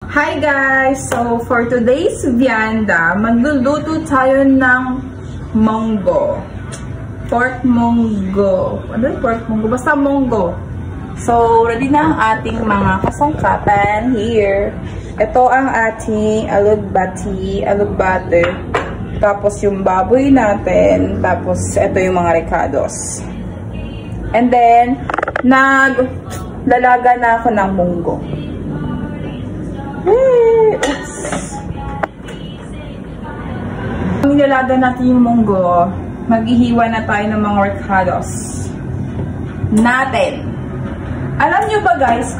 Hi guys! So for today's vianda, magluluto tayo ng munggo. Pork munggo. Ano yung pork munggo? Basta munggo. So ready na ang ating mga kasangkapan here. Ito ang ating alugbati. Tapos yung baboy natin. Tapos ito yung mga ricados. And then, naglalaga na ako ng munggo. Oops. Nilalaga natin yung munggo, maghihiwa na tayo ng mga ricados natin. Alam nyo ba guys,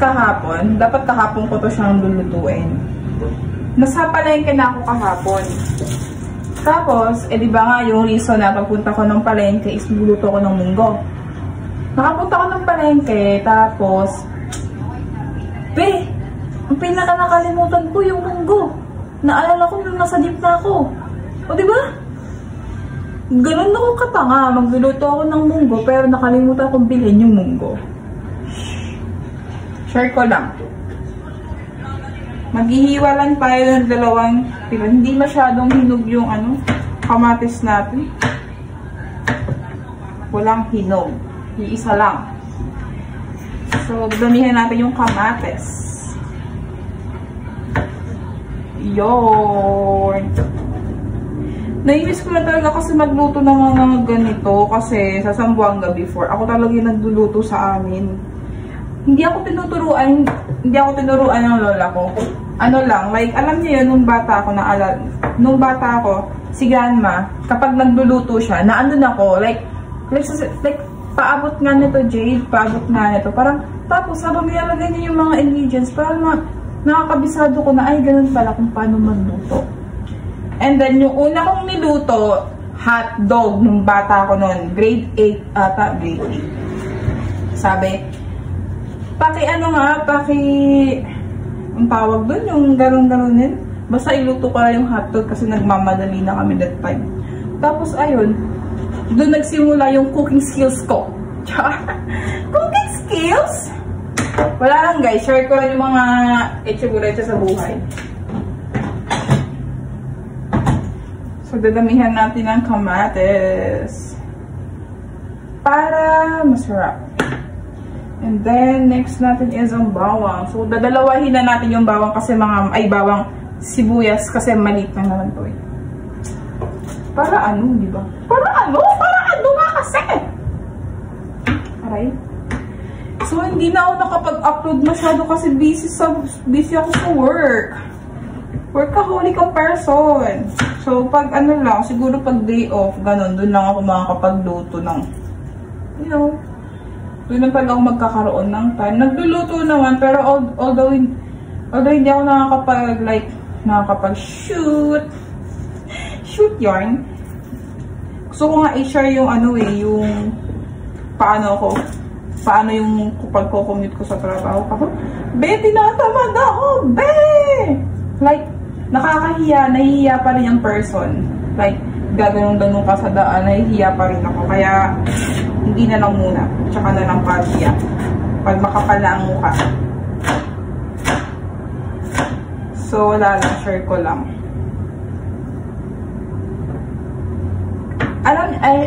dapat kahapon ko to siyang lulutuin. Nasa palengke na ako kahapon. Tapos, di ba nga yung reason na pagpunta ko ng palengke is luluto ko ng munggo. Nakapunta ko ng palengke, tapos ang pinaka nakalimutan ko yung munggo. Naalala ko nung nasa jeep na ako. O diba? Ganun ako katanga. Magluluto ako ng munggo pero nakalimutan kong bilhin yung munggo. Share ko lang. Maghihiwa lang tayo ng dalawang pila. Hindi masyadong hinog yung kamatis natin. Walang hinog. Iisa lang. So, damihan natin yung kamatis. Yun. Nainis ko na talaga kasi magluto ng mga ganito kasi sa Zamboanga before, ako talaga yung nagluluto sa amin. Hindi ako tinuturuan ng lola ko. Alam niyo yun, nung bata ako, si grandma, kapag nagluluto siya, naandun ako, like, paabot nga nito, Jade, paabot nga nito. Parang, tapos, habang nilalagay niya yung mga ingredients, parang nakakabisado ko na, ay, ganun pala kung paano magluto. And then, yung una kong niluto, hotdog, nung bata ko noon, grade 8 grade 8. Sabi, ang tawag doon, yung ganun-ganunin. Basta iluto ko na yung hotdog kasi nagmamadali na kami that time. Tapos, ayun, doon nagsimula yung cooking skills ko. Cooking skills? Wala lang guys, share ko lang yung mga etche-bureche sa buhay. So, dadamihan natin ng kamatis para masarap. And then, next natin is ang bawang. So, dadalawahin na natin yung bawang kasi bawang sibuyas kasi maliit lang naman to eh. Para di ba? Para nga kasi! Aray. So, hindi na ako nakapag-upload masyado kasi busy ako sa work. Workaholic ang person. So, siguro pag day off, ganun, doon lang ako makakapagluto ng, doon lang talaga ako magkakaroon ng time. Nagluluto naman, pero although hindi ako nakakapag-shoot yarn. Gusto ko nga i-share yung yung paano yung pagko-commute ko sa trabaho ko. Tinatamad ako! Like, nakakahiya, nahihiya pa rin yung person. Like, gaganong-ganong ka sa daan, nahihiya pa rin ako. Kaya, hindi na lang muna. Tsaka na lang paghiya. Pag makapal na ang mukha. So, wala lang. Share ko lang.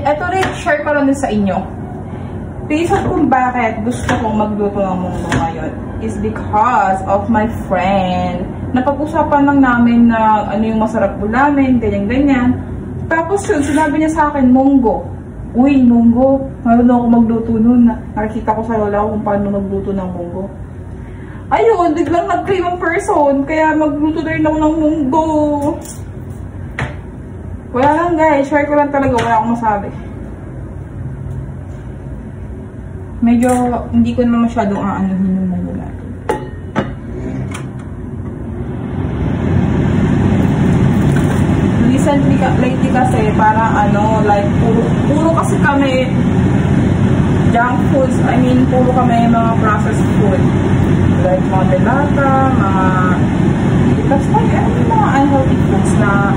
Ito rin, share ko lang din sa inyo. Reason kung bakit gusto kong magluto ng munggo ngayon is because of my friend. Napag-usapan lang namin na yung masarap ulamin, ganyan-ganyan. Tapos yun, sinabi niya sa akin, munggo. Uy, munggo. Marunong ako magluto nun. Nakikita ko sa lola ko kung paano magluto ng munggo. Ayun, biglang nag-crave ang person. Kaya magluto na rin ako ng munggo. Wala lang guys, share ko lang talaga. Wala akong masabi. Medyo, hindi ko naman masyadong aanuhin yung munggo natin. Lately kasi, parang puro kasi kami junk foods. Puro kami mga processed food. Like, mga delata, mga unhealthy foods na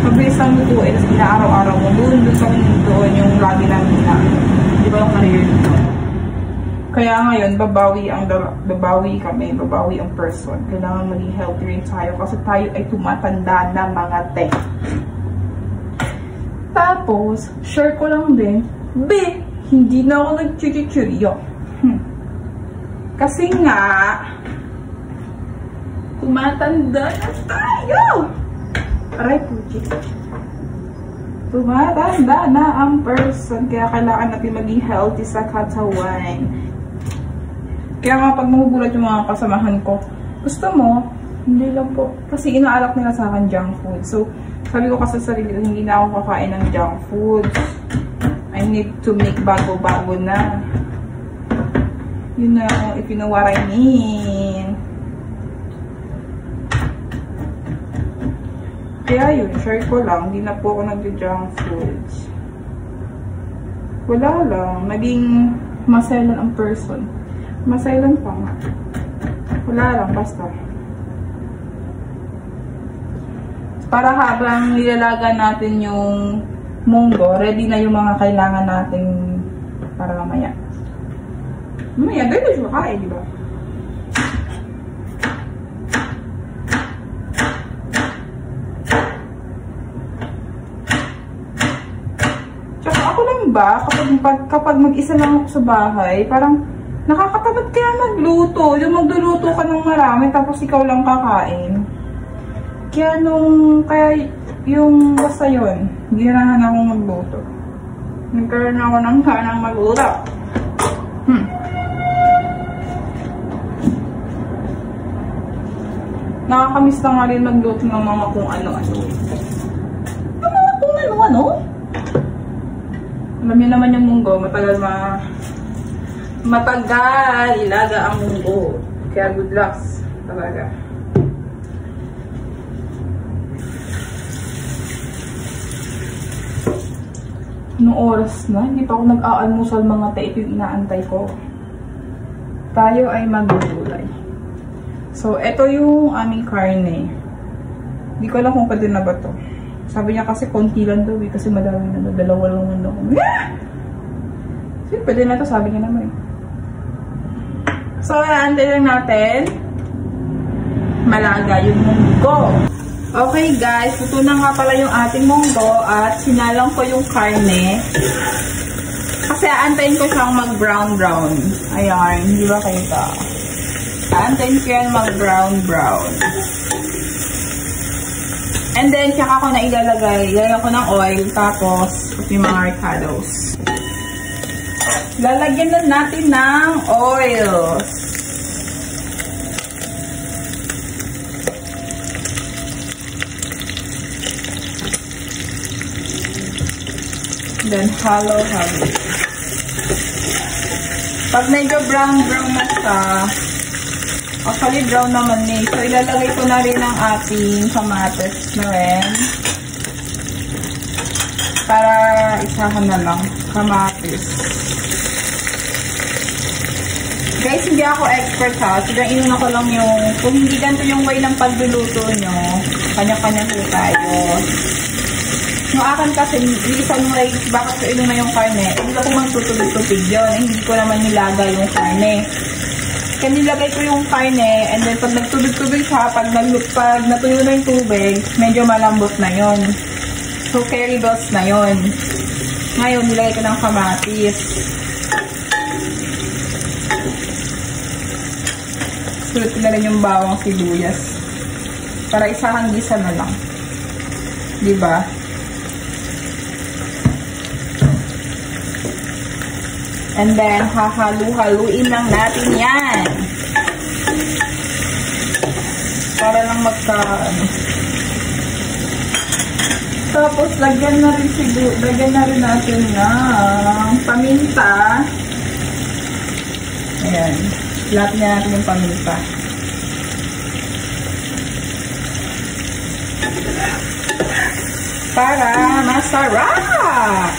mabilis lang lutuin. Araw-araw mo. Doon yung lagi namin na. Di ba yung naririnig ko? Kaya ngayon, babawi ang person. Kailangan maging healthy rin tayo kasi tayo ay tumatanda na mga te. Tapos, share ko lang din, hindi na ako nag-churi-churiyo. Kasi nga, tumatanda na tayo. Aray po, tumatanda na ang person. Kaya kailangan natin maging healthy sa katawan. Kaya nga pag magugulat yung mga kasamahan ko, gusto mo? Hindi lang po. Kasi inaalak nila sa akin junk food. So, sabi ko kasi sa sarili, hindi na ako kakain ng junk food. I need to make bago-bago na. You know, if you know what I mean. Kaya yun, share ko lang. Hindi na po ako nag-junk foods. Wala lang. Naging maselan ang person. Maselan pa nga. Wala lang, basta. Para habang nilalaga natin yung munggo, ready na yung mga kailangan natin para mamaya. Mamaya, gano'n siya kain, di ba? Tsaka ako lang ba, kapag mag-isa lang ako sa bahay, parang nakakatamad kaya magluto. Yung magluluto ka ng marami, tapos ikaw lang kakain. Kaya yung basta yun, ginahan akong magluto. Nagkaroon ako ng kanang magluto. Nakakamiss na nga rin magluto ng mga kung ano-ano. Yung mga kung ano-ano? Alam niyo naman yung munggo, matagal ilaga ang munggo. Kaya good luck talaga. Anong oras na? Hindi pa ako nag-aalmusal mga te. Ito yung inaantay ko. Tayo ay magugulay. So, ito yung aming karne. Hindi ko alam kung pwede na ba to. Sabi niya kasi konti lang daw eh. Kasi madami na daw. Dalawa lang na daw. So, pwede na to. Sabi niya naman eh. So, naantay lang natin. Malaga yung munggo. Okay guys, luto na nga pala yung ating munggo at sinalang ko yung karne. Kasi aantayin ko siyang mag-brown-brown. Ayan, hindi ba kita? Aantayin ko yan mag-brown-brown. And then, tsaka ko na ilalagay. Lalagyan ko ng oil, tapos yung mga ricados. Lalagyan na natin ng oil. Then, halo. Pag medyo brown-brown na siya, actually brown naman eh. So, ilalagay ko na rin ang ating kamatis na rin. Para isahan na lang. Kamatis. Guys, hindi ako expert ha. So, inuna ko lang yung, kung hindi ganito yung way ng pagluluto nyo, kanya-kanya po tayo. Yung akin kasi, isang way, bakit ko inuna yung karne, hindi ako magtutubig-tubig yun. Hindi ko naman nilaga yung karne. Kaya nilagay ko yung karne, and then pag nagtubig-tubig siya, pag natuyo na yung tubig, medyo malambot na yon. So, curry bells na yon. Ngayon, nilagay ko ng kamatis. Sulit ko na rin yung bawang sibuyas. Para isahang gisa na lang. Diba? And then, hahalu-haluin lang natin yan. Para lang Tapos, lagyan na rin natin ng paminta. Ayan. Lahat na natin yung paminta. Para masarap!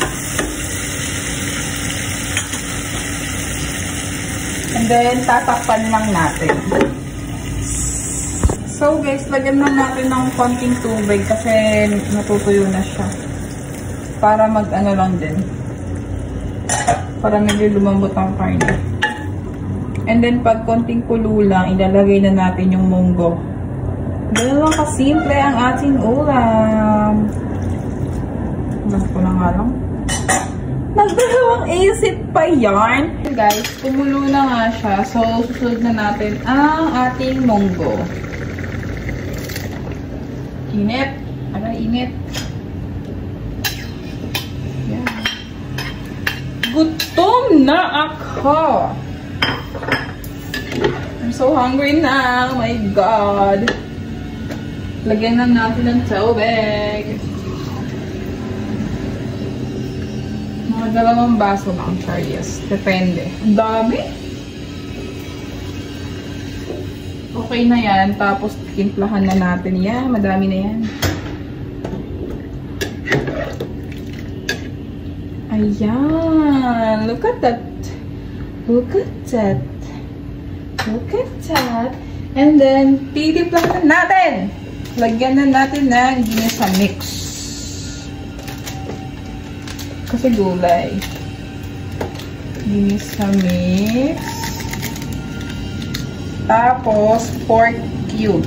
And then, tatakpan lang natin. So, guys, lagyan lang natin ng konting tubig kasi natutuyo na siya. Para mag-ano lang din. Para medyo lumambot ang karne. And then, pag konting kulo lang, ilalagay na natin yung munggo. Ganun lang kasimple ang ating ulam. Mas ko na nga lang. Nagdalawang isip pa yan. Guys, kumulo na nga siya. So, susunod na natin ang ating munggo. Init. Aray, init. Yan. Gutom na ako. I'm so hungry now. Oh my God. Lagyan na natin ng tubig. Mga 2 baso lang, Charles. Depende. Ang dami. Okay na yan. Tapos, timplahan na natin. Yan, madami na yan. Ayan. Look at that. Look at that. Look at that. And then, titimplahan na natin. Lagyan na natin ng ginisa mix. Kasi gulay. Ginisa mix. Tapos, pork cube.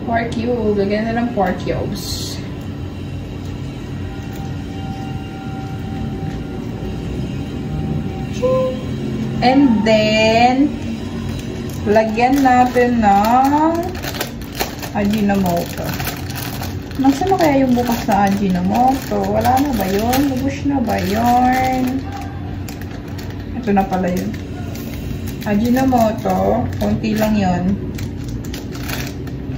Pork cube. Lagyan na ng pork cubes. And then, lagyan natin ng Ajinomoto. Nasaan na kaya yung bukas na Ajinomoto? Wala na ba yun? Lubos na ba yun? Ito na pala yun. Ajinomoto. Konti lang yun.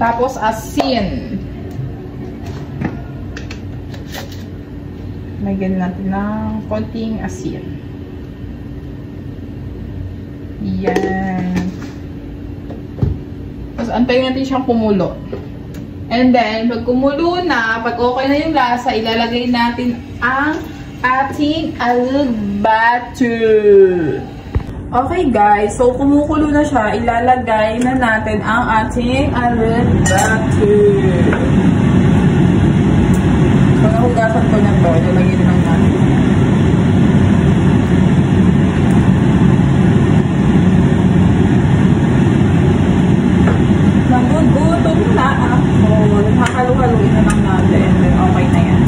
Tapos, asin. Lagyan natin ng konting asin. Yan. Tapos, antayin natin siyang kumulo. And then, pag kumulo na, pag okay na yung lasa, ilalagay natin ang ating alug butter. Okay guys, so kumukulo na siya, ilalagay na natin ang ating alug butter. So, nahugasan ko na to, ilalagay na lang natin. Nagugutom na ako. Hakalu-haluin na lang natin. Then okay na yan.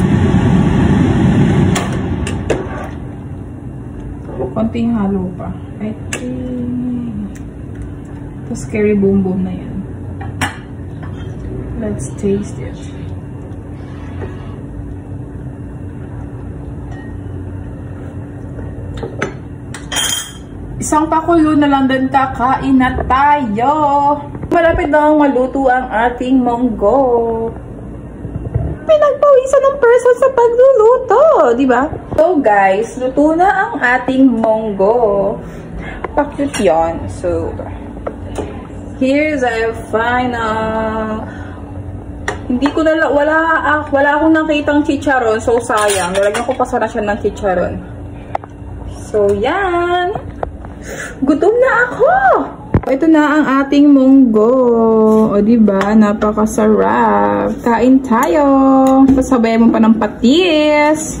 Konting halo pa. I think. Tapos curry boom boom na yan. Let's taste it. Isang pakulo na lang din, kakain na tayo. Malapit na maluto ang ating munggo. Pinagpawisan ng person sa pagluluto, di ba? So guys, luto na ang ating munggo. Pakit yun. So, here's our final. Hindi ko na, wala akong nakitang chicharon. So, sayang. Nalagyan ko pa sana siya ng chicharon. So, yan. Gutom na ako! Ito na ang ating munggo. O, diba? Napakasarap. Kain tayo. Pasabayan mo pa ng patis.